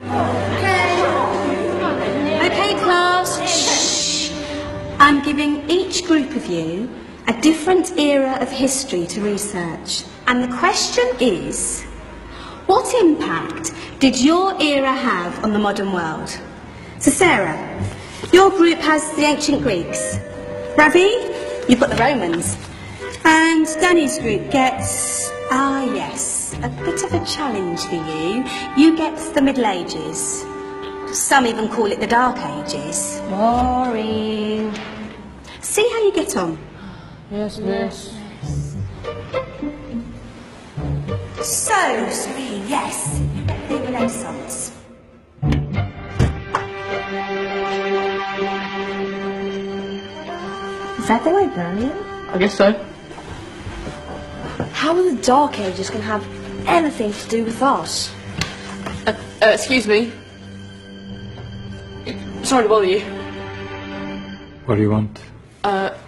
Okay, class. Shh. I'm giving each group of you a different era of history to research. And the question is, what impact did your era have on the modern world? So Sarah, your group has the ancient Greeks. Ravi, you've got the Romans. And Danny's group gets, yes, a bit of a challenge for you. You get the Middle Ages. Some even call it the Dark Ages. Boring. See how you get on. Yes, miss. So, Serene, yes, you get the Renaissance. Is that the librarian? I guess so. How are the Dark Ages going to have anything to do with us? Excuse me. Sorry to bother you. What do you want?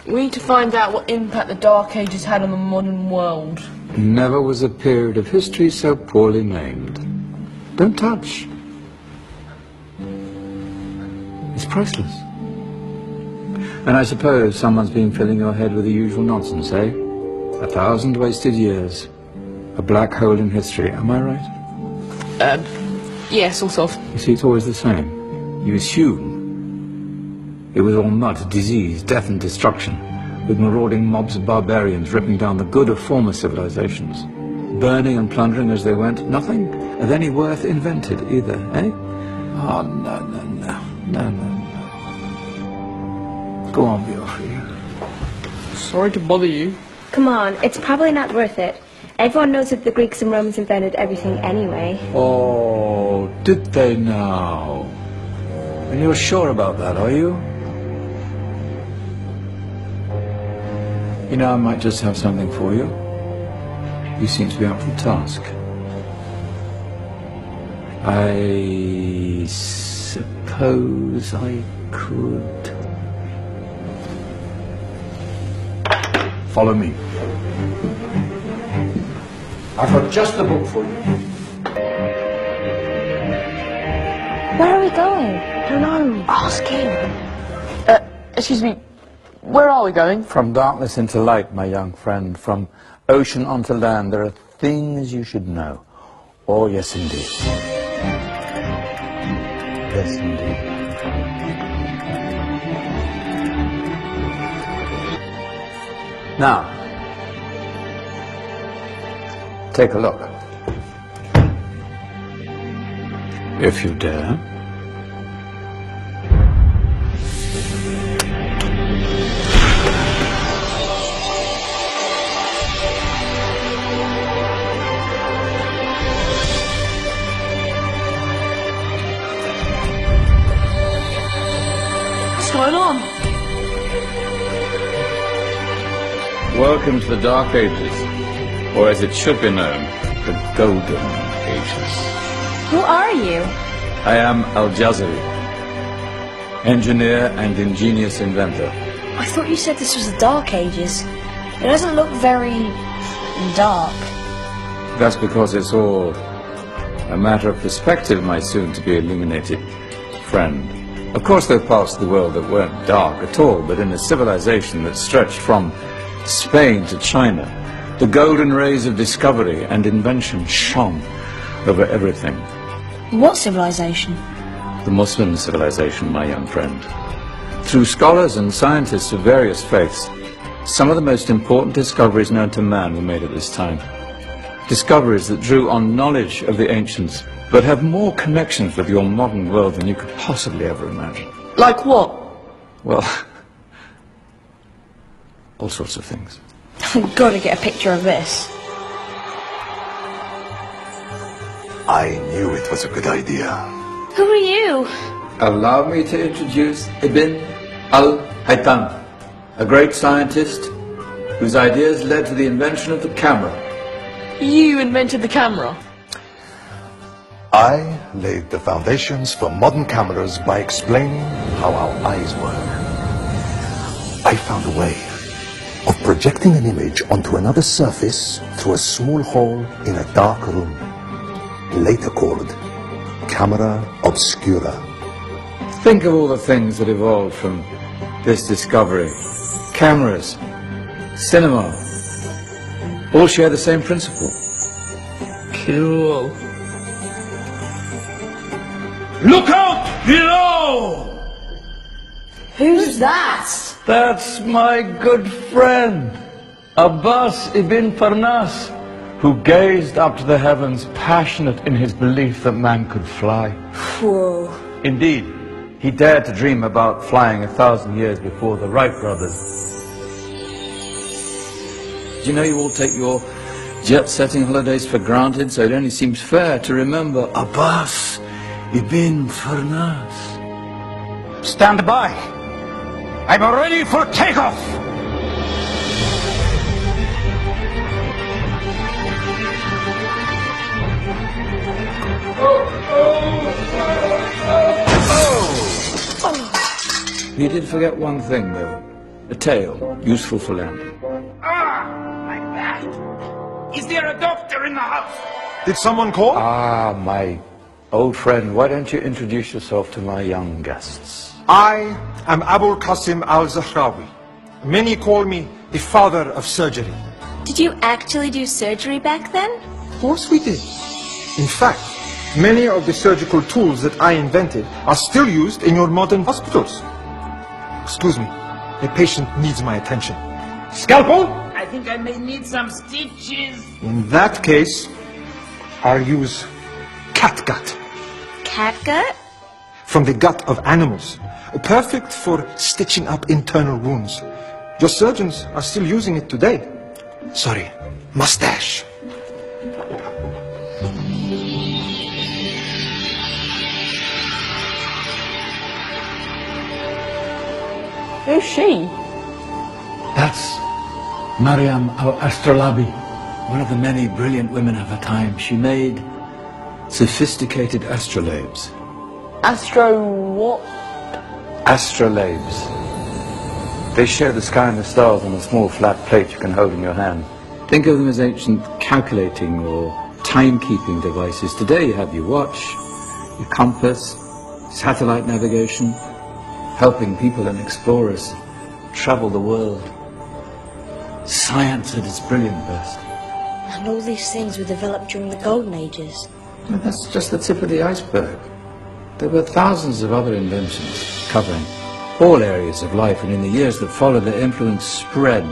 We need to find out what impact the Dark Ages had on the modern world. Never was a period of history so poorly named. Don't touch. It's priceless. And I suppose someone's been filling your head with the usual nonsense, eh? 1,000 wasted years. A black hole in history, am I right? Yeah, sort of. You see, it's always the same. You assume it was all mud, disease, death and destruction, with marauding mobs of barbarians ripping down the good of former civilizations, burning and plundering as they went. Nothing of any worth invented either, eh? Oh, no. Go on, be off with you. Sorry to bother you. Come on, it's probably not worth it. Everyone knows that the Greeks and Romans invented everything anyway. Oh, did they now? And you're sure about that, are you? You know, I might just have something for you. You seem to be up for the task. I suppose I could... Follow me. I've got just the book for you. Where are we going? I don't know. Ask him. Excuse me. Where are we going? From darkness into light, my young friend. From ocean onto land. There are things you should know. Oh, yes, indeed. Yes, indeed. Now, take a look. If you dare. What's going on? Welcome to the Dark Ages, or as it should be known, the Golden Ages. Who are you? I am Al-Jazari, engineer and ingenious inventor. I thought you said this was the Dark Ages. It doesn't look very dark. That's because it's all a matter of perspective, my soon-to-be illuminated friend. Of course, there are parts of the world that weren't dark at all, but in a civilization that stretched from Spain to China, the golden rays of discovery and invention shone over everything. What civilization? The Muslim civilization, my young friend. Through scholars and scientists of various faiths, some of the most important discoveries known to man were made at this time. Discoveries that drew on knowledge of the ancients, but have more connections with your modern world than you could possibly ever imagine. Like what? Well, all sorts of things. I've got to get a picture of this. I knew it was a good idea. Who are you? Allow me to introduce Ibn al-Haytham, a great scientist whose ideas led to the invention of the camera. You invented the camera? I laid the foundations for modern cameras by explaining how our eyes work. I found a way of projecting an image onto another surface through a small hole in a dark room, later called camera obscura. Think of all the things that evolved from this discovery. Cameras, cinema, all share the same principle. Kill. Look out below! Who's that? That's my good friend, Abbas ibn Farnas, who gazed up to the heavens, passionate in his belief that man could fly. Whoa. Indeed, he dared to dream about flying 1,000 years before the Wright brothers. Do you know you all take your jet-setting holidays for granted, so it only seems fair to remember Abbas ibn Farnas. Stand by. I'm ready for takeoff. You did forget one thing, though. A tail, useful for landing. My back. Is there a doctor in the house? Did someone call? Ah, my old friend, why don't you introduce yourself to my young guests? I am Abul Qasim al-Zahrawi. Many call me the father of surgery. Did you actually do surgery back then? Of course we did. In fact, many of the surgical tools that I invented are still used in your modern hospitals. Excuse me, a patient needs my attention. Scalpel? I think I may need some stitches. In that case, I'll use catgut Catgut? from the gut of animals. Perfect for stitching up internal wounds. Your surgeons are still using it today. Sorry, mustache. Who's she? That's Maryam al-Astrolabi, one of the many brilliant women of her time. She made sophisticated astrolabes. Astro what? Astrolabes. They show the sky and the stars on a small flat plate you can hold in your hand. Think of them as ancient calculating or timekeeping devices. Today you have your watch, your compass, satellite navigation, helping people and explorers travel the world. Science at its brilliant best. And all these things were developed during the Golden Ages. Well, that's just the tip of the iceberg. There were thousands of other inventions covering all areas of life, and in the years that followed, their influence spread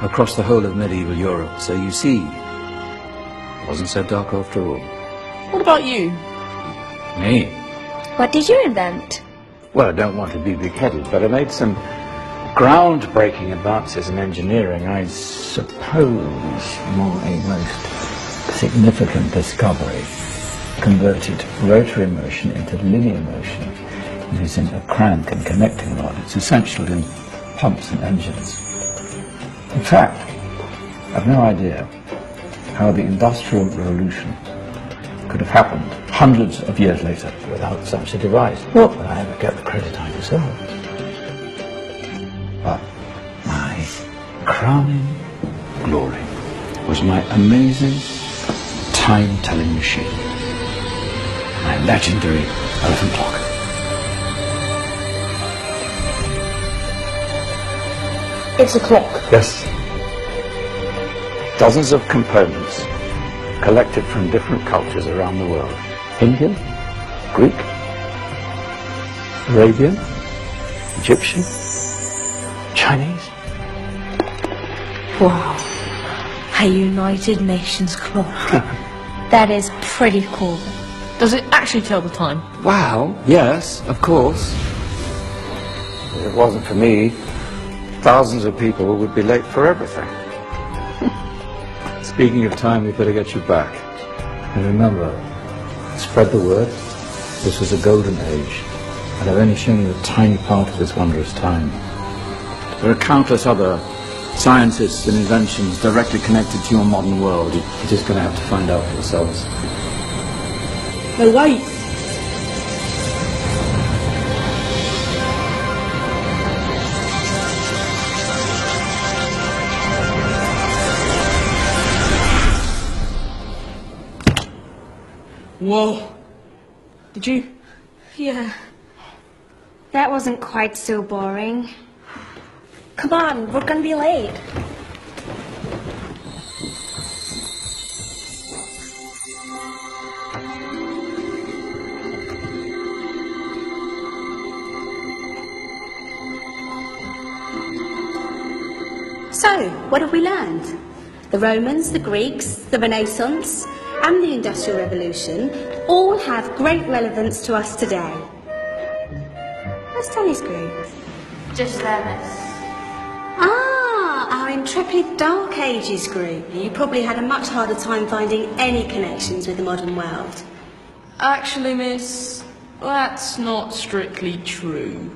across the whole of medieval Europe. So you see, it wasn't so dark after all. What about you? Me? What did you invent? Well, I don't want to be big-headed, but I made some groundbreaking advances in engineering. I suppose my most significant discovery converted rotary motion into linear motion using a crank and connecting rod. It's essential in pumps and engines. In fact, I've no idea how the Industrial Revolution could have happened hundreds of years later without such a device. Not that I ever get the credit I deserve. But my crowning glory was my amazing time-telling machine. My legendary elephant clock. It's a clock. Yes. Dozens of components collected from different cultures around the world. Indian, Greek, Arabian, Egyptian, Chinese. Wow. A United Nations clock. That is pretty cool. Does it actually tell the time? Wow, yes, of course. If it wasn't for me, thousands of people would be late for everything. Speaking of time, we better get you back. And remember, spread the word. This was a golden age, and I've only shown you a tiny part of this wondrous time. There are countless other sciences and inventions directly connected to your modern world. You're just going to have to find out for yourselves. No, wait. Whoa. Did you? Yeah. That wasn't quite so boring. Come on, we're gonna be late. So, what have we learned? The Romans, the Greeks, the Renaissance, and the Industrial Revolution all have great relevance to us today. Where's Tony's group? Just there, miss. Ah, our intrepid Dark Ages group. You probably had a much harder time finding any connections with the modern world. Actually, miss, that's not strictly true.